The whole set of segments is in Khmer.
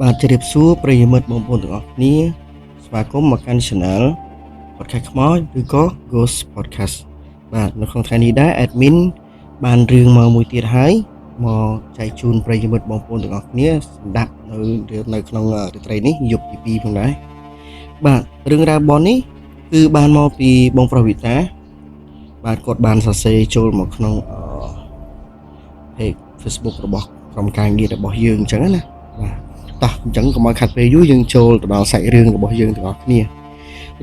បាទជម្រាបសួរប្រិយមិត្តបងប្អូនទាំងអស់គ្នាស្វាគមន៍មកកាន់ Channel Podcast ខ្មោចឬក៏ Ghost Podcast បាទនៅក្នុងថ្ងៃនេះដែរ Admin បានរឿងមកមួយទៀតហើយមកចែកជូនប្រិយមិត្តបងប្អូនទាំងអស់គ្នាសម្រាប់នៅក្នុងរាត្រីនេះយប់ទី2ផងដែរបាទរឿងរ៉ាវបននេះគឺបានមកពីបងប្រុសវិតាបាទគាត់បានសរសេរចូលមកក្នុងpage Facebook របស់ក្រុមការងាររបស់យើងអញ្ចឹងណាបាទតោះអញ្ចឹងកុំឲ្យខាត់ពេលយូរយើងចូលទៅដល់សាច់រឿងរបស់យើងទាំងអស់គ្នា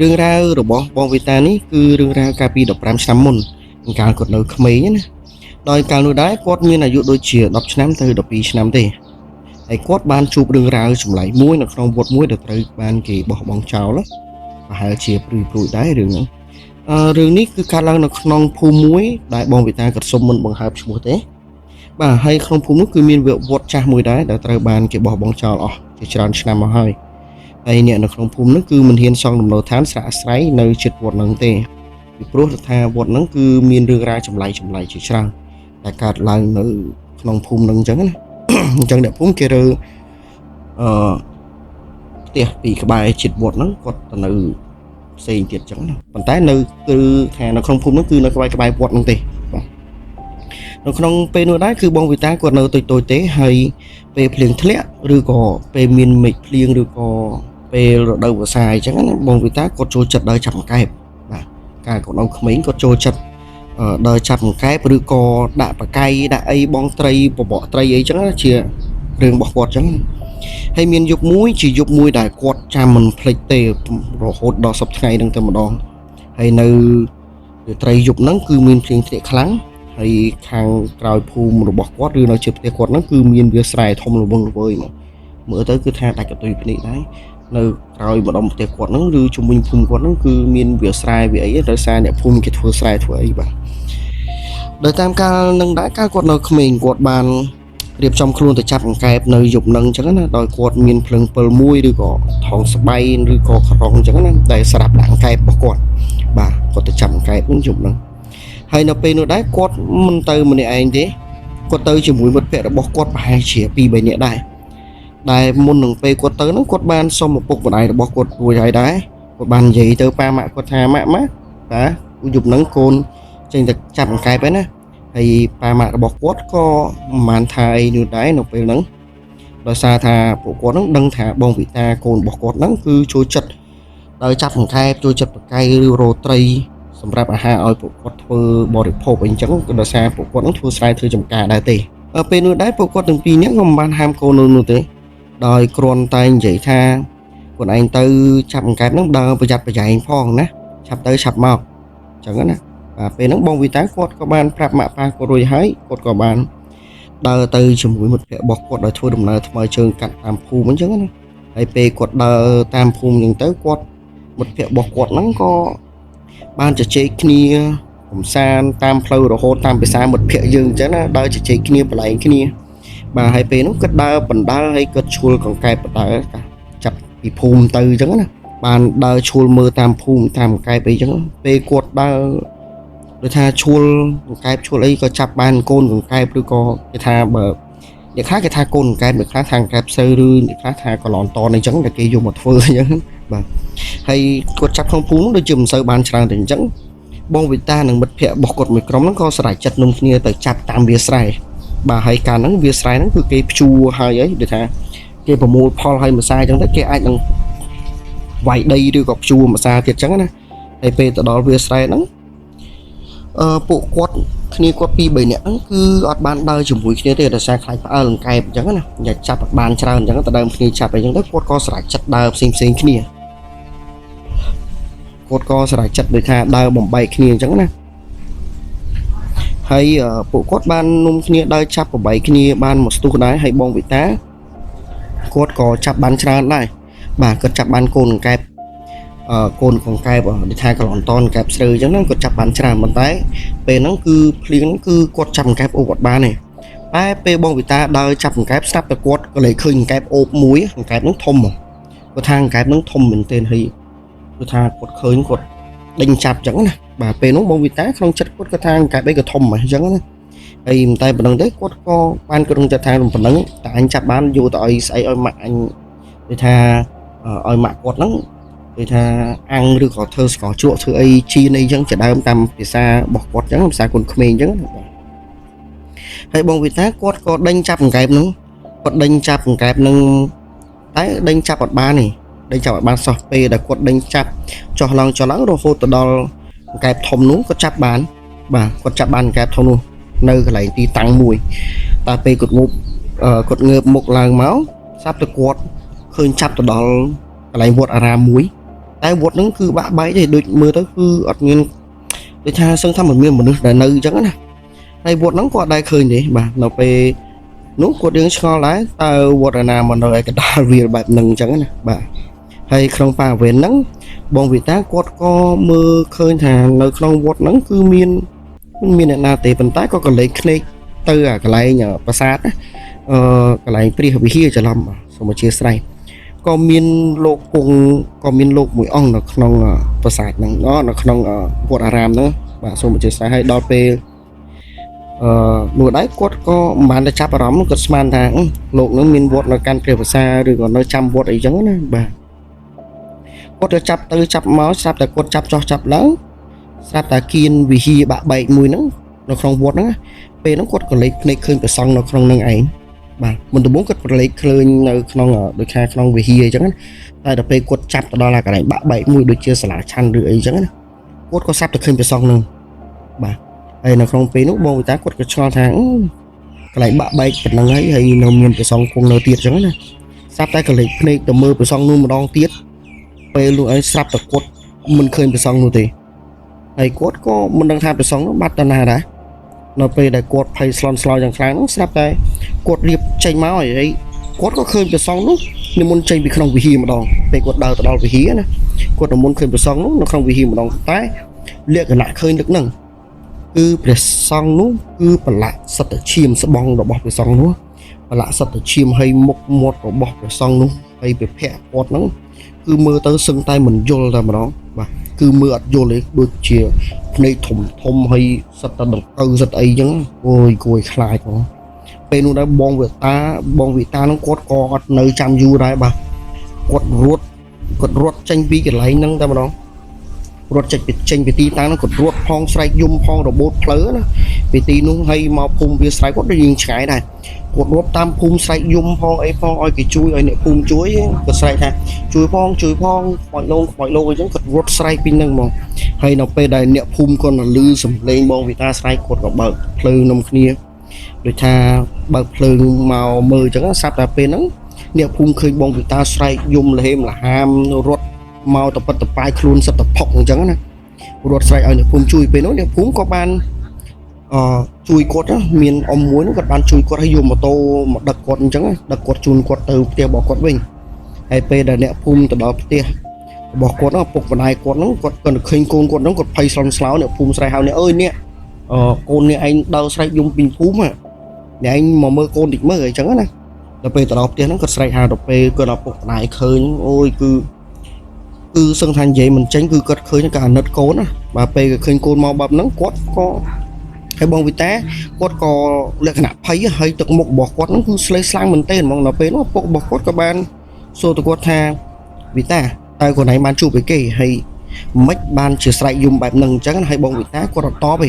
រឿងរ៉ាវរបស់បងវីតានេះគឺរឿងរ៉ាវកាលពី15ឆ្នាំមុនកាលគាត់នៅក្មេងណាដោយកាលនោះដែរគាត់មានអាយុដូចជា10ឆ្នាំទៅ12ឆ្នាំទេហើយគាត់បានជួបរឿងរ៉ាវចម្លែកមួយនៅក្នុងវត្តមួយដែលត្រូវបានគេបោះបង់ចោលប្រហែលជាព្រួយដែររឿងហ្នឹងរឿងនេះគឺកើតឡើងនៅក្នុងភូមិមួយដែលបងវីតាគាត់សុំមិនបង្ហើបឈ្មោះទេបាទហើយក្នុងភូមិនោះគឺមានវត្តចាស់មួយដែរដែលត្រូវបានគេបោះបង់ចោលអស់ជាច្រើនឆ្នាំមកហើយអ្នកនៅក្នុងភូមិនោះគឺមិនហ៊ានសង់លំនៅឋានស្រាកស្រីនៅជិតវត្តហ្នឹងទេពីព្រោះថាវត្តហ្នឹងគឺមានរឿងរ៉ាវចម្លែកជាច្រើនដែលកើតឡើងនៅក្នុងភូមិហ្នឹងអញ្ចឹងណាអញ្ចឹងអ្នកភូមិគេរើផ្ទះពីក្បែរជិតវត្តហ្នឹងគាត់ទៅនៅផ្សេងទៀតអញ្ចឹងណាប៉ុន្តែនៅគឺថានៅក្នុងភូមិហ្នឹងគឺនៅក្បែរវត្តហ្នឹងទេបាទនៅក្នុងពេលនោះដែរគឺបងវិតាគាត់នៅតូចទេហើយពេលភ្លៀងធ្លាក់ឬក៏ពេលមានមេឃភ្លៀងឬក៏ពេលរដូវវស្សាអញ្ចឹងណាបងវិតាគាត់ចូលចិត្តដើរចាប់អង្កែបបាទកាលគាត់នៅក្មេងគាត់ចូលចិត្តដើរចាប់អង្កែបឬក៏ដាក់បកាយដាក់អីបងត្រីបបកត្រីអីចឹងណាជារឿងរបស់គាត់ចឹងហើយមានយុគមួយជាយុគមួយដែលគាត់ចាំមិនភ្លេចទេរហូតដល់សប្តាហ៍ថ្ងៃហ្នឹងតែម្ដងហើយនៅរាត្រីយប់ហ្នឹងគឺមានភ្លៀងធ្លាក់ខ្លាំងហើយខាងក្រោយភូមិរបស់គាត់ឬនៅជិតផ្ទះគាត់ហ្នឹងគឺមានវាលស្រែធំល្វឹងល្វើយមកមើលទៅគឺថាដាច់កតុយភ្នែកដែរនៅក្រោយម្ដុំផ្ទះគាត់ហ្នឹងឬជុំវិញភូមិគាត់ហ្នឹងគឺមានវាលស្រែវាអីដោយសារអ្នកភូមិគេធ្វើស្រែធ្វើអីបាទដោយតាមកាលនឹងដែរកាលគាត់នៅក្មេងគាត់បានរៀបចំខ្លួនទៅចាប់អង្កែបនៅយប់ហ្នឹងអញ្ចឹងណាដោយគាត់មានភ្លើងពិលមួយឬក៏ថងស្បៃឬក៏ក្រុងអញ្ចឹងណាដែលស្រាប់ដាក់អង្កែបរបស់គាត់បាទគាត់ទៅចាប់អង្កែបហ្នឹងយប់ហ្នឹងហើយនៅពេលនោះដែរគាត់មិនទៅម្នាក់ឯងទេគាត់ទៅជាមួយមិត្តភក្តិរបស់គាត់ប្រហែលជា2-3នាក់ដែរដែលមុននឹងពេលគាត់ទៅហ្នឹងគាត់បានសុំឪពុកម្ដាយរបស់គាត់រួចហើយដែរគាត់បាននិយាយទៅប៉ាម៉ាក់គាត់ថាម៉ាក់បាទយប់ហ្នឹងកូនចេញទៅចាប់អង្កែបហើយណាហើយប៉ាម៉ាក់របស់គាត់ក៏មិនបានថាអីនោះដែរនៅពេលហ្នឹងដោយសារថាពួកគាត់ហ្នឹងដឹងថាបងវិតាកូនរបស់គាត់ហ្នឹងគឺចូលចិត្តដោយចាប់អង្កែបចូលចិត្តបកាយឬរោត្រីសម្រាប់អាហារឲ្យពួកគាត់ធ្វើបរិភោគអីចឹងក៏ដោយសារពួកគាត់នឹងធ្វើស្រែធ្វើចំការដែរទេពេលនោះដែរពួកគាត់ទាំងពីរនាក់ក៏មិនបានហាមកូននោះទេដោយគ្រាន់តែនិយាយថាខ្លួនឯងទៅចាប់អង្កែបហ្នឹងដើរប្រយ័ត្នប្រយែងផងណាឆាប់ទៅឆាប់មកចឹងណាបាទពេលហ្នឹងបងវិតាគាត់ក៏បានប្រាប់ម៉ាក់ប៉ាគាត់រួចហើយគាត់ក៏បានដើរទៅជាមួយមិត្តភក្តិរបស់គាត់ដោយធ្វើដំណើរថ្មើរជើងកាត់តាមភូមិអញ្ចឹងណាហើយពេលគាត់ដើរតាមភូមិអញ្ចឹងទៅគាត់មិត្តភក្តិរបស់គាត់ហ្នឹងក៏បានជជែកគ្នាកំសាន្តតាមផ្លូវរហូតតាមភាសាមិត្តភក្តិយើងអញ្ចឹងណាដើរជជែកគ្នាបលែងគ្នាបាទហើយពេលនោះគាត់ដើរបណ្ដាលហើយគាត់ឈួលកង្កែបបណ្ដាលចាប់ពីភូមិទៅអញ្ចឹងណាបានដើរឈួលមើលតាមភូមិតាមកង្កែបអីអញ្ចឹងពេលគាត់ដើរដូចថាឈួលកង្កែបឈួលអីក៏ចាប់បានកូនកង្កែបឬក៏គេថាបើអ្នកខ្លះគេថាកូនកង្កែបអ្នកខ្លះថាកង្កែបផ្សៅឬអ្នកខ្លះថាកន្លងតនអីចឹងតែគេយកមកធ្វើអញ្ចឹងបាទហើយគាត់ចាប់ក្នុងភូមិដូចជាមិនសូវបានច្រើនទេអញ្ចឹងបងវិតានិងមិត្តភក្តិរបស់គាត់មួយក្រុមហ្នឹងក៏ស្រែកចិត្តនឹងគ្នាទៅចាប់តាមវាលស្រែបាទហើយកាលហ្នឹងវាលស្រែហ្នឹងគឺគេភ្ជួរហើយអីដូចថាគេប្រមូលផលហើយម្សាអញ្ចឹងទៅគេអាចនឹងវាយដីឬក៏ភ្ជួរម្សាទៀតអញ្ចឹងណាហើយពេលទៅដល់វាលស្រែហ្នឹងពួកគាត់គ្នាគាត់2-3នាក់ហ្នឹងគឺអត់បានដើរជាមួយគ្នាទេដោយសារខ្លាចផ្អើលអង្កែបអញ្ចឹងណាញ៉ាំចាប់បានច្រើនអញ្ចឹងទៅដើមគ្នាចាប់អីអញ្ចឹងទៅគាត់ក៏ស្រែកចិត្តដើរផ្សេងគ្នាគាត់ក៏ស្រែកចិត្តដូចថាដើរបំបែកគ្នាអញ្ចឹងណាហើយពួកគាត់បាននាំគ្នាដើរចាប់បំបែកគ្នាបានមកស្ទុះដែរហើយបងវិតាគាត់ក៏ចាប់បានច្រើនដែរបាទគាត់ចាប់បានកូនកង្កែបកូនកង្កែបដូចថាកន្លងតនកង្កែបស្រូវអញ្ចឹងគាត់ចាប់បានច្រើនប៉ុន្តែពេលហ្នឹងគឺភ្លៀងហ្នឹងគឺគាត់ចាប់កង្កែបអូបអត់បានទេតែពេលបងវិតាដើរចាប់កង្កែបស្រាប់តែគាត់ក៏លេចឃើញកង្កែបអូបមួយកង្កែបហ្នឹងធំគាត់ថាកង្កែបហ្នឹងធំមែនទែនហើយគាត់ថាគាត់ឃើញគាត់ដេញចាប់អញ្ចឹងណាបាទពេលនោះបងវិតាក្នុងចិត្តគាត់ក៏ថាកង្កែបអីក៏ធំអញ្ចឹងណាហើយមិនតែប៉ុណ្្នឹងទេគាត់ក៏បានគាត់ក្នុងចិត្តថាប៉ុណ្្នឹងតែអញចាប់បានយកទៅឲ្យស្អីឲ្យម៉ាក់អញ ដូចថាឲ្យម៉ាក់គាត់ហ្នឹងដូចថាអាំងឬក៏ធ្វើស្ករជ្រក់ធ្វើអីជីនអីចឹងជាដើមតាមភាសារបស់គាត់ចឹងភាសាគុនក្មេងចឹងហើយបងវិតាគាត់ក៏ដេញចាប់កង្កែបហ្នឹងគាត់ដេញចាប់កង្កែបហ្នឹងតែដេញចាប់អត់បានទេដេញចាប់អត់បានសោះពេលដែលគាត់ដេញចាប់ចុះឡើងរហូតទៅដល់កង្កែបធំនោះគាត់ចាប់បានបាទគាត់ចាប់បានកង្កែបធំនោះនៅកន្លែងទីតាំងមួយតែពេលគាត់ងើបមុខឡើងមកស្រាប់តែគាត់ឃើញចាប់ទៅដល់កន្លែងវត្តអារាមមួយតែវត្តហ្នឹងគឺបាក់បែកទេដូចមើលទៅគឺអត់មានដូចថាសឹងថាមិនមានមនុស្សដែលនៅអញ្ចឹងណាហើយវត្តហ្នឹងគាត់ដែរឃើញទេបាទនៅពេលនោះគាត់យើងឆ្ងល់ដែរតើវត្តណាមកនៅឯកណ្ដាលវាលបែបហ្នឹងអញ្ចឹងណាបាទហើយក្នុងប៉ាវេនហ្នឹងបងវិតាគាត់ក៏មើលឃើញថានៅក្នុងវត្តហ្នឹងគឺមានអ្នកណាទេប៉ុន្តែក៏កលេចភ្នែកទៅអាកន្លែងប្រាសាទណាកន្លែងព្រះវិហារច្រឡំសូមអធិស្ឋានក៏មានលោកគង់ក៏មានលោកមួយអង្គនៅក្នុងប្រាសាទហ្នឹងនៅក្នុងវត្តអារាមហ្នឹងបាទសូមអធិស្ឋានឲ្យដល់ពេលនោះដែរគាត់ក៏មិនបានទៅចាប់អារម្មណ៍គាត់ស្មានថាលោកនឹងមានវត្តនៅកាន់ព្រះភាសាឬក៏នៅចាំវត្តអីចឹងណាបាទគាត់ទៅចាប់មកស្រាប់តែគាត់ចាប់ចោះចាប់ឡើងស្រាប់តែគៀនវិហារបាក់បែកមួយហ្នឹងនៅក្នុងវត្តហ្នឹងពេលហ្នឹងគាត់ក៏លេចភ្នែកឃើញព្រះសង្ឃនៅក្នុងហ្នឹងឯងបាទមុនដំបូងគាត់ប្រឡេកឃើញនៅក្នុងដូចថាក្នុងវិហារអញ្ចឹងតែដល់ពេលគាត់ចាប់ទៅដល់កន្លែងបាក់បែកមួយដូចជាសាលាឆាន់ឬអីអញ្ចឹងណាគាត់ក៏ស្រាប់តែឃើញព្រះសង្ឃហ្នឹងបាទហើយនៅក្នុងពេលនោះបងវិតាគាត់ក៏ឆ្ងល់ថាកន្លែងបាក់បែកប៉ុណ្ណឹងហើយនៅមានព្រះសង្ឃគង់នៅទៀតអញ្ចឹងណាស្រាប់តែកលេចភ្នែកទៅមើលព្រះសង្ឃនោះម្ដងទៀតពេលនោះឲ្យស្រាប់តែគាត់មិនឃើញព្រះសង្ឃនោះទេហើយគាត់ក៏មិនដឹងថាព្រះសង្ឃនោះបាត់ទៅណាដែរនៅពេលដែលគាត់ភ័យស្លន់ស្លោយ៉ាងខ្លាំងនោះស្រាប់តែគាត់រៀបចេញមកហើយគាត់ក៏ឃើញព្រះសង្ឃនោះនិមន្តចេញពីក្នុងវិហារម្ដងពេលគាត់ដើរទៅដល់វិហារណាគាត់និមន្តឃើញព្រះសង្ឃនោះនៅក្នុងវិហារម្ដងតែលក្ខណៈឃើញទឹកហ្នឹងគឺព្រះសង្ឃនោះគឺប្រឡាក់សត្វឈាមស្បង់របស់ព្រះសង្ឃនោះប្រឡាក់សត្វឈាមហើយមុខមាត់របស់ព្រះសង្ឃនោះហើយព្រះភ័ក្រគាត់ហ្នឹងគឺមើលទៅសឹងតែមិនយល់តែម្ដងបាទគឺមើលអត់យល់ទេដូចជាភ្នែកធំហើយសិតតែដង្កូវសិតអីចឹងអូយគួរខ្លាចហ្មងពេលនោះដែរបងវិតាហ្នឹងគាត់ក៏អត់នៅចាំយូរដែរបាទគាត់រត់ចេញពីកន្លែងហ្នឹងតែម្ដងរត់ចេញពីទីតាំងហ្នឹងគាត់រត់ផងស្រែកយំផងរបូតផ្លូវណាពីទីនោះហើយមកភូមិវាស្រែកគាត់ដូចយើងឆ្ងាយដែរគាត់រត់តាមភូមិស្រែកយំផងអីផងឲ្យគេជួយឲ្យអ្នកភូមិជួយគាត់ស្រែកថាជួយផងខ្មោចលោកអីចឹងគាត់រត់ស្រែកពីហ្នឹងហ្មងហើយនៅពេលដែលអ្នកភូមិគាត់លឺសំឡេងបងវិតាស្រែកគាត់ក៏បើកភ្លើងនំគ្នាដូចថាបើកភ្លើងមកមើលចឹងស្រាប់តែពេលហ្នឹងអ្នកភូមិឃើញបងវិតាស្រែកយំលហេមលហាមរត់មកតប៉ិតតប៉ាយខ្លួនសិតតផុកអញ្ចឹងណារត់ស្រែកឲ្យអ្នកភូមិជួយពេលនោះអ្នកភូមិក៏បានជួយគាត់មានអ៊ំមួយនោះគាត់បានជួយគាត់ឲ្យយកម៉ូតូមកដឹកគាត់អញ្ចឹងដឹកគាត់ជូនគាត់ទៅផ្ទះរបស់គាត់វិញហើយពេលដែលអ្នកភូមិទៅដល់ផ្ទះរបស់គាត់ឪពុកម្ដាយគាត់ហ្នឹងគាត់ក៏ឃើញកូនគាត់ហ្នឹងគាត់ភ័យស្លន់ស្លោអ្នកភូមិស្រែកហៅអ្នកអើយអ្នកកូនអ្នកឯងដើរស្រែកយំពីភូមិអ្នកឯងមកមើលកូនតិចមើលអញ្ចឹងណាដល់ពេលទៅដល់ផ្ទះហ្នឹងគាត់ស្រែកហៅដល់ពេលគាត់ឪពុកម្ដាយឃើញអូយគឺសឹងថានិយាយមិនចេញគឺគាត់ឃើញក៏អាណិតកូនណាបាទពេលឃើញកូនមកបែបហ្នឹងគាត់ក៏ហើយបងវិតាគាត់ក៏លក្ខណៈភ័យហើយទឹកមុខរបស់គាត់ហ្នឹងគឺស្លេស្លាំងមែនទែនហ្មងដល់ពេលនោះពុករបស់គាត់ក៏បានសួរទៅគាត់ថាវិតាតើខ្លួនឯងបានជួបអីគេហើយមិនបានជាស្រែកយំបែបហ្នឹងអញ្ចឹងហើយបងវិតាគាត់អត់តបទេ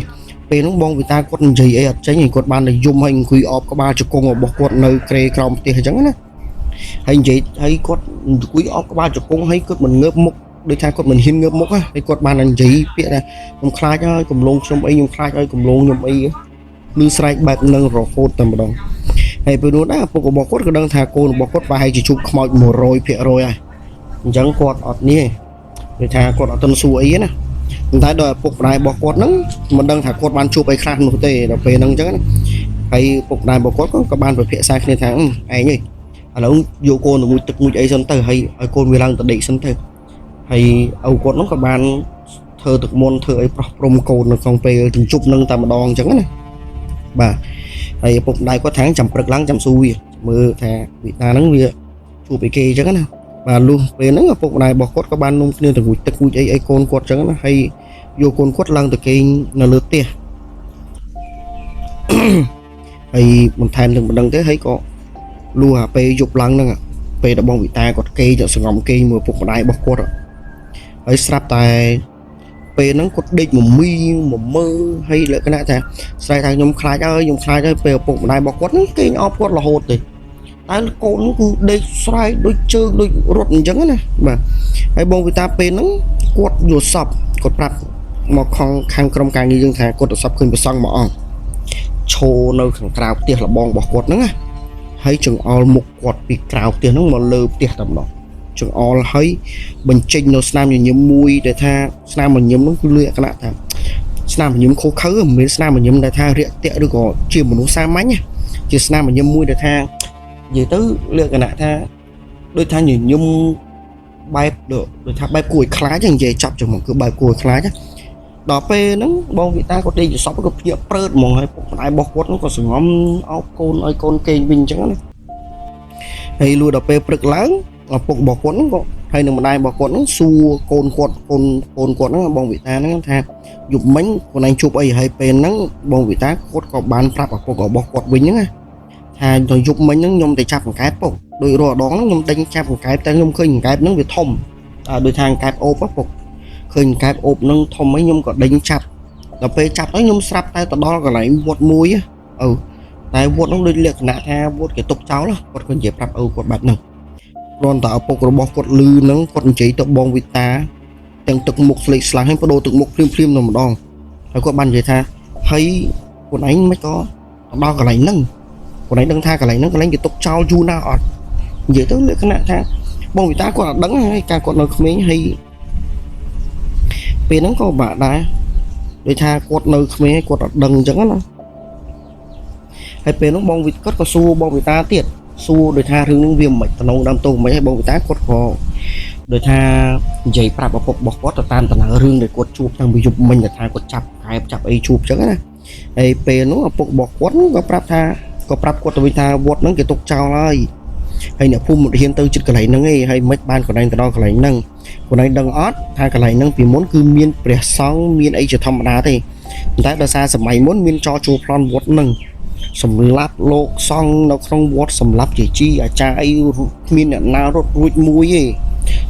ពេលហ្នឹងបងវិតាគាត់និយាយអីអត់ចេញហើយគាត់បានតែយំហើយអង្គុយអបក្បាលជង្គង់របស់គាត់នៅក្រេក្រោមផ្ទះអញ្ចឹងណាហើយនិយាយហើយគាត់អង្គុយអបក្បាលជង្គង់ហើយគាត់មិនងើបមុខដូចថាគាត់មិនហ៊ានងើបមុខហើយគាត់បាននិយាយពាក្យថាខ្ញុំខ្លាចហើយកំឡុងខ្ញុំអីខ្ញុំខ្លាចហើយកំឡុងខ្ញុំអីលឺស្រែកបែបហ្នឹងរហូតតែម្ដងហើយពេលនោះដែរពុករបស់គាត់ក៏ដឹងថាកូនរបស់គាត់ប្រហែលជាជួបខ្មោច 100% ហើយអញ្ចឹងគាត់អត់នេះទេថាគាត់អត់ទាន់សួរអីណាប៉ុន្តែដល់ពុកម្ដាយរបស់គាត់ហ្នឹងមិនដឹងថាគាត់បានជួបអីខ្លះនោះទេដល់ពេលហ្នឹងអញ្ចឹងណាហើយពុកម្ដាយរបស់គាត់ក៏បានពិភាក្សាគ្នាថាឯងអើយឥឡូវយកកូនទៅមួយទឹកមួយអីសិនទៅហើយឲ្យកូនវាឡើងទៅដេកសិនទៅហើយឪគាត់នោះក៏បានធ្វើទឹកមុនធ្វើអីប្រោះព្រំកូននៅក្នុងពេលជញ្ជប់នឹងតែម្ដងអញ្ចឹងណាបាទហើយឪពុកម្ដាយគាត់ថាចាំព្រឹកឡើងចាំស៊ូវាមើលថាវិតាហ្នឹងវាជួបពីគេអញ្ចឹងណាបាទលុះពេលហ្នឹងឪពុកម្ដាយរបស់គាត់ក៏បាននាំគ្នាទៅងូតទឹកងូតអីកូនគាត់អញ្ចឹងណាហើយយកកូនគាត់ឡើងទៅគេងនៅលើផ្ទះហើយបន្ថែមនឹងបណ្ដឹងទៅហើយក៏លុះអាពេលយប់ឡើងហ្នឹង ពេលដែលបងវិតាគាត់គេយកសងំគេមើលពុកម្ដាយរបស់គាត់ហើយស្រាប់តែពេលហ្នឹងគាត់ដេកមមីមកមើលហើយលក្ខណៈថាស្រែកថាខ្ញុំខ្លាចហើយពេលឪពុកម្ដាយរបស់គាត់ហ្នឹងគេអោបគាត់រហូតទេតែកូនគឺដេកស្រែកដូចជើងដូចរត់អញ្ចឹងណាបាទហើយបងវិតាពេលហ្នឹងគាត់យល់សពគាត់ប្រាប់មកខាងក្រុមការងារយើងថាគាត់ទៅសពឃើញប្រសង់មួយអង្គឈរនៅខាងក្រៅផ្ទះលបងរបស់គាត់ហ្នឹងណាហើយចង្អុលមុខគាត់ពីក្រៅផ្ទះហ្នឹងមកលើផ្ទះតែម្ដងចង្អុលហើយបញ្ចេញនៅស្នាមញញឹមមួយដែលថាស្នាមញញឹមហ្នឹងគឺលក្ខណៈថាស្នាមញញឹមខុសខើមិនមែនស្នាមញញឹមដែលថារាក់ទាក់ឬក៏ជាមនុស្សសាមញ្ញជាស្នាមញញឹមមួយដែលថានិយាយទៅលក្ខណៈថាដូចថាញញឹមបែបដូចថាបែបគួរឲ្យខ្លាចនិយាយចាប់ចឹងមកគឺបែបគួរឲ្យខ្លាចដល់ពេលហ្នឹងបងវិតាគាត់ដេកសពគាត់ភ្ញាក់ព្រឺតហ្មងហើយពុកម្ដាយរបស់គាត់ហ្នឹងក៏សង្ងំអោបកូនឲ្យកូនគេងវិញអញ្ចឹងណាហើយលុះដល់ពេលព្រឹកឡើងឪពុករបស់គាត់ហ្នឹងក៏ហើយនឹងម្ដាយរបស់គាត់ហ្នឹងសួរកូនគាត់ហ្នឹងបងវិតាហ្នឹងថាយប់មិញខ្លួនឯងជួបអីហើយពេលហ្នឹងបងវិតាគាត់ក៏បានប្រាប់ឪពុករបស់គាត់វិញហ្នឹងណាថាដល់យប់មិញហ្នឹងខ្ញុំទៅចាប់កង្កែបពុកដោយរាល់ដងហ្នឹងខ្ញុំដេញចាប់កង្កែបតែខ្ញុំឃើញកង្កែបហ្នឹងវាធំដោយថាកង្កែបអូបពុកឃើញកែបអូបនឹងធំអីខ្ញុំក៏ដេញចាប់ដល់ពេលចាប់ទៅខ្ញុំស្រាប់តែទៅដល់កន្លែងវត្តមួយតែវត្តនោះដូចលក្ខណៈថាវត្តគេទុកចោលគាត់ក៏និយាយប្រាប់គាត់បែបហ្នឹងគ្រាន់តែឪពុករបស់គាត់លឺហ្នឹងគាត់និយាយទៅបងវិតាទាំងទឹកមុខស្លេកស្លាំងហើយបដូរទឹកមុខភ្លាមតែម្ដងហើយគាត់បាននិយាយថាហើយខ្លួនឯងមិនក៏ដល់កន្លែងហ្នឹងខ្លួនឯងដឹងថាកន្លែងហ្នឹងកន្លែងគេទុកចោលយូរណាស់អត់និយាយទៅលក្ខណៈថាបងវិតាគាត់អត់ដឹងហើយការគាត់នៅក្មេងហើយពេលហ្នឹងក៏បាក់ដែរដូចថាគាត់នៅក្មេងគាត់អត់ដឹងអញ្ចឹងណាហើយពេលហ្នឹងបងវិតាគាត់ក៏សួរបងវិតាទៀតសួរដូចថារឿងហ្នឹងវាមិនតំណងដើមតោមិនហើយបងវិតាគាត់ក៏ដូចថានិយាយប្រាប់ឪពុករបស់គាត់ទៅតាមដំណើររឿងដែលគាត់ជួបតាំងពីយប់មិញថាគាត់ចាប់កែបចាប់អីជួបអញ្ចឹងណាហើយពេលហ្នឹងឪពុករបស់គាត់ក៏ប្រាប់គាត់ទៅវិញថាវត្តហ្នឹងគេទុកចោលហើយអ្នកភូមិមិនហ៊ានទៅជិតកន្លែងហ្នឹងឯងហើយមិនបានកន្លែងទៅដល់កន្លែងហ្នឹងខ្លួនឯងដឹងអត់ថាកន្លែងហ្នឹងពីមុនគឺមានព្រះសង្ឃមានអីជាធម្មតាទេតែដោយសារសម័យមុនមានចោរជួប្លន់វត្តហ្នឹងសម្រាប់លោកសង្ឃនៅក្នុងវត្តសម្រាប់ជាជីអាចារ្យអីគ្មានអ្នកណារត់រួចមួយទេ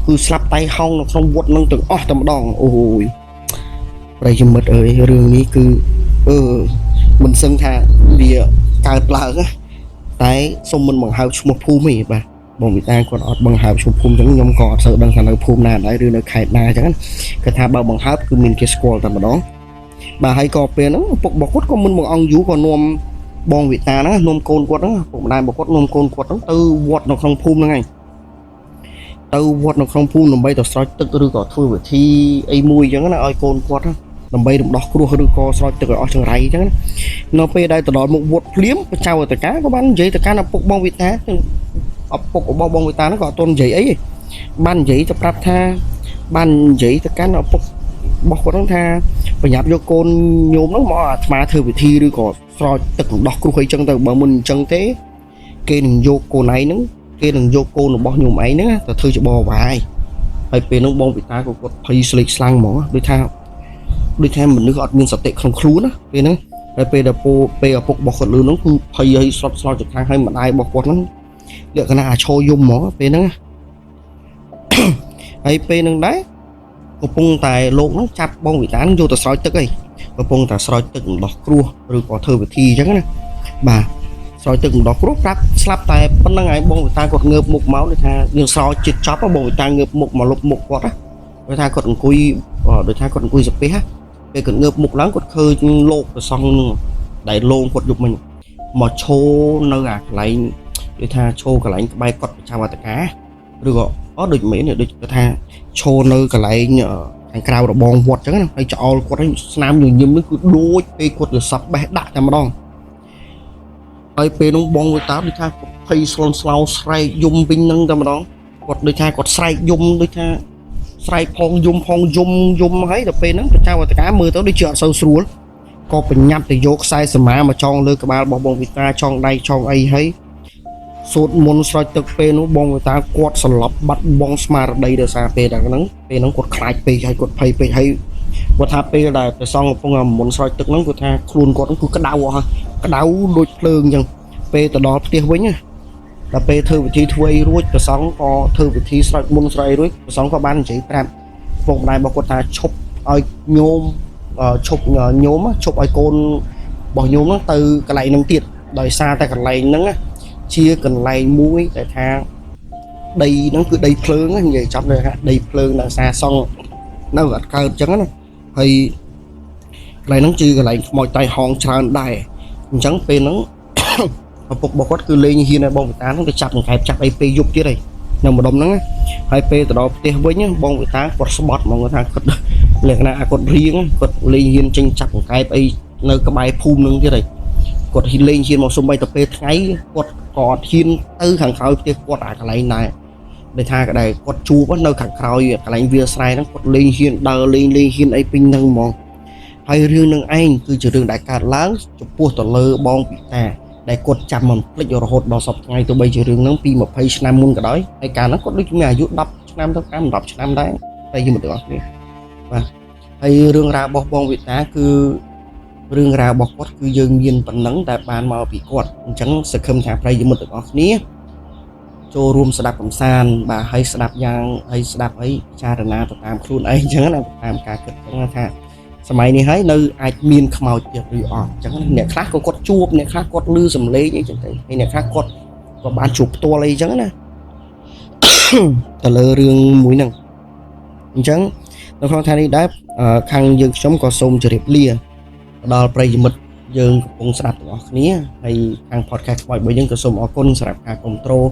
គឺស្លាប់តៃហោងនៅក្នុងវត្តហ្នឹងទាំងអស់តែម្ដងអូយប្រិយមិត្តអើយរឿងនេះគឺមិនសឹងថាវាកើតឡើងណាតែសុំមិនបង្ហើបឈ្មោះភូមិទេបាទបងវិតាគាត់អត់បង្ហើបឈ្មោះភូមិអញ្ចឹងខ្ញុំក៏អត់សូវដឹងថានៅភូមិណាដែរឬនៅខេត្តណាអញ្ចឹងគាត់ថាបើបង្ហើបគឺមានគេស្គាល់តែម្ដងបាទហើយក៏ពេលហ្នឹងឪពុករបស់គាត់ក៏មិនបង្អង់យូរក៏នាំបងវិតាហ្នឹងនាំកូនគាត់ហ្នឹងពុកម្ដាយរបស់គាត់នាំកូនគាត់ហ្នឹងទៅវត្តនៅក្នុងភូមិហ្នឹងឯងទៅវត្តនៅក្នុងភូមិដើម្បីទៅស្រោចទឹកឬក៏ធ្វើពិធីអីមួយអញ្ចឹងណាឲ្យកូនគាត់ដើម្បីរំដោះគ្រោះឬក៏ស្រោចទឹកឲ្យអស់ចង្រៃអញ្ចឹងនៅពេលដែលទៅដល់មុខវត្តភ្លាមព្រះចៅអធិការក៏បាននិយាយទៅកាន់ឪពុកបងវិតាឪពុករបស់បងវិតាហ្នឹងក៏អត់ទាន់និយាយអីទេបាននិយាយទៅប្រាប់ថាបាននិយាយទៅកាន់ឪពុករបស់គាត់ហ្នឹងថាប្រញាប់យកកូនញោមហ្នឹងមកអាត្មាធ្វើពិធីឬក៏ស្រោចទឹករំដោះគ្រោះអីចឹងទៅបើមិនអញ្ចឹងទេគេនឹងយកកូនឯងហ្នឹងគេនឹងយកកូនរបស់ញោមឯងហ្នឹងទៅធ្វើច្បរវាយហើយពេលហ្នឹងបងវិតាក៏គាត់ភ័យស្លេកស្លាំងហ្មងដូចថាមនុស្សអត់មានសតិក្នុងខ្លួនណាពេលហ្នឹងហើយពេលដែលពេលឪពុករបស់គាត់លឺហ្នឹងគឺភ័យឲ្យស្លុតស្លោចទៅខាងហើយម្ដាយរបស់គាត់ហ្នឹងលក្ខណៈអាឈរយំហ្មងពេលហ្នឹងហើយពេលហ្នឹងដែរកំពុងតែលោកហ្នឹងចាប់បងវិតាយកទៅស្រោចទឹកអីកំពុងតែស្រោចទឹករំដោះគ្រោះឬក៏ធ្វើពិធីអញ្ចឹងណាបាទស្រោចទឹករំដោះគ្រោះប្រាប់ស្លាប់តែប៉ុណ្្នឹងហើយបងវិតាគាត់ងើបមុខមកដូចថាយើងស្រោចចិត្តចប់បងវិតាងើបមុខមកលុបមុខគាត់ណាដូចថាគាត់អង្គុយសពេះពេលគាត់ងើបមុខឡើងគាត់ឃើញលោកប្រសង់នឹងដែលលោងគាត់យប់មិញមកឈោនៅអាកន្លែងដូចថាឈោកន្លែងក្បែរគាត់ប្រចាំវត្តកាឬក៏ដូចមែនដូចថាឈោនៅកន្លែងខាងក្រៅរបងវត្តអញ្ចឹងណាហើយចោលគាត់ឲ្យស្នាមញញឹមនឹងគឺដូចពេលគាត់ទៅសពបេះដាក់តែម្ដងហើយពេលនោះបងវិតាដូចថាភ័យស្លន់ស្លោស្រែកយំវិញនឹងតែម្ដងគាត់ដូចថាគាត់ស្រែកយំដូចថាស្រែកផងយំហើយដល់ពេលហ្នឹងប្រជាវត្តការមើលទៅដូចជាអត់សូវស្រួលក៏ប្រញាប់ទៅយកខ្សែសមាមកចងលើក្បាលរបស់បងវិតាចងដៃចងអីហើយសូត្រមន្តស្រោចទឹកពេលនោះបងវិតាគាត់សន្លប់បាត់បង់ស្មារតីដោយសារពេលហ្នឹងគាត់ខ្លាចពេកហើយគាត់ភ័យពេកហើយគាត់ថាពេលដែលព្រះសង្ឃកំពុងមន្តស្រោចទឹកហ្នឹងគាត់ថាខ្លួនគាត់គឺក្តៅអស់ហើយក្តៅដូចភ្លើងអញ្ចឹងពេលទៅដល់ផ្ទះវិញ ដល់ពេលធ្វើវិធីធ្វើអីរួចប្រសងក៏ធ្វើវិធីស្រោចមុនស្រោចរួចប្រសងក៏បាននិយាយប្រាប់ពុកម្ដាយរបស់គាត់ថាឈប់ឲ្យញោមឈប់ញោមឈប់ឲ្យកូនរបស់ញោមហ្នឹងទៅកន្លែងហ្នឹងទៀតដោយសារតែកន្លែងហ្នឹងជាកន្លែងមួយដែលថាដីហ្នឹងគឺដីភ្លើងនិយាយចាប់เลยថាដីភ្លើងនៅសាសង់នៅអត់កើតអញ្ចឹងណាហើយកន្លែងហ្នឹងជាកន្លែងខ្មោចតៃហងច្រើនដែរអញ្ចឹងពេលហ្នឹងឪពុករបស់គាត់គឺលេងហ៊ានឲ្យបងវិតាហ្នឹងទៅចាប់កង្កែបចាប់អីពេលយប់ទៀតហើយនៅម្ដុំហ្នឹងហើយពេលទៅដល់ផ្ទះវិញបងវិតាគាត់ស្បត់ហ្មងថាគាត់លក្ខណៈគាត់រៀងគាត់លេងហ៊ានចេញចាប់កង្កែបអីនៅក្បែរភូមិហ្នឹងទៀតហើយគាត់ហ៊ានលេងហ៊ានមកសុំបីទៅពេលថ្ងៃគាត់ក៏អត់ហ៊ានទៅខាងក្រោយផ្ទះគាត់អាកន្លែងដែរដែលថាកដែលគាត់ជួបនៅខាងក្រោយកន្លែងវាស្រែហ្នឹងគាត់លេងហ៊ានដើរលេងហ៊ានអីពេញហ្នឹងហ្មងហើយរឿងនឹងឯងគឺជារឿងដែលកើតឡើងចំពោះទៅលើបងពិតាដែលគាត់ចាំមិនភ្លេចរហូតដល់សពថ្ងៃទោះបីជារឿងហ្នឹងពី20ឆ្នាំមុនក៏ដោយហើយកាលហ្នឹងគាត់ដូចមានអាយុ10ឆ្នាំទៅតាម10ឆ្នាំដែរតែយើងមិនទាំងអស់គ្នាបាទហើយរឿងរ៉ាវរបស់បងវិតាគឺរឿងរ៉ាវរបស់គាត់គឺយើងមានប៉ុណ្ណឹងតែបានមកពីគាត់អញ្ចឹងសង្ឃឹមថាប្រិយមិត្តទាំងអស់គ្នាចូលរួមស្ដាប់កំសាន្តបាទហើយស្ដាប់យ៉ាងហើយស្ដាប់អីពិចារណាទៅតាមខ្លួនឯងអញ្ចឹងណាតាមការគិតអញ្ចឹងថាសម័យនេះហើយនៅអាចមានខ្មោចទៀតឬអត់អញ្ចឹងអ្នកខ្លះក៏គាត់ជួបអ្នកខ្លះគាត់ឮសំឡេងអីចឹងទៅហើយអ្នកខ្លះគាត់ក៏បានជួបផ្ទាល់អីចឹងណាទៅលើរឿងមួយហ្នឹងអញ្ចឹងនៅក្នុងថ្ងៃនេះដែរខាងយើងខ្ញុំក៏សូមជម្រាបលាដល់ប្រិយមិត្តយើងកំពុងស្ដាប់ទាំងអស់គ្នាហើយខាង podcast ខ្មោចរបស់យើងក៏សូមអរគុណសម្រាប់ការគ្រប់គ្រង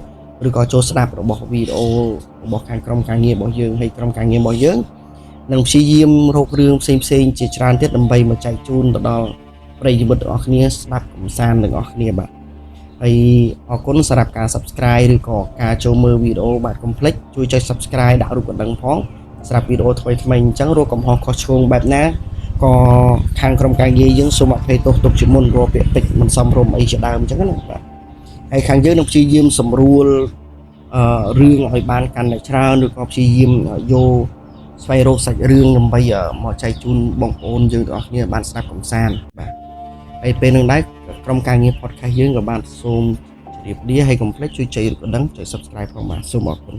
ឬក៏ចូលស្ដាប់របស់វីដេអូរបស់ខាងក្រុមការងាររបស់យើងហើយក្រុមការងាររបស់យើងនឹងព្យាយាមរករឿងផ្សេងៗជាច្រើនទៀតដើម្បីមកចែកជូនទៅដល់ប្រិយមិត្តទាំងអស់គ្នាស្ដាប់កំសាន្តទាំងអស់គ្នាបាទហើយអរគុណសម្រាប់ការ Subscribe ឬក៏ការចូលមើលវីដេអូបាទកុំភ្លេចជួយចុច Subscribe ដាក់រូបកណ្ដឹងផងសម្រាប់វីដេអូថ្មីៗអញ្ចឹងរកកំហុសខុសឆ្គងបែបណាក៏ខាងក្រុមការងារយើងសូមអភ័យទោសទុកជាមុនរកពាក្យពេចន៍មិនសមរម្យអីជាដើមអញ្ចឹងណាបាទហើយខាងយើងនឹងព្យាយាមសម្រួលរឿងឲ្យបានកាន់តែច្រើនឬក៏ព្យាយាមយកស្វែងរកសាច់រឿងដើម្បីមកចែកជូនបងប្អូនយើងទាំងអស់គ្នាបានស្ដាប់កំសាន្តបាទហើយពេលនឹងដែរក្រុមការងារ podcast យើងក៏បានសូមជម្រាបលាហើយកុំភ្លេចជួយចែករំលែកចុច Subscribe ផងបាទសូមអរគុណ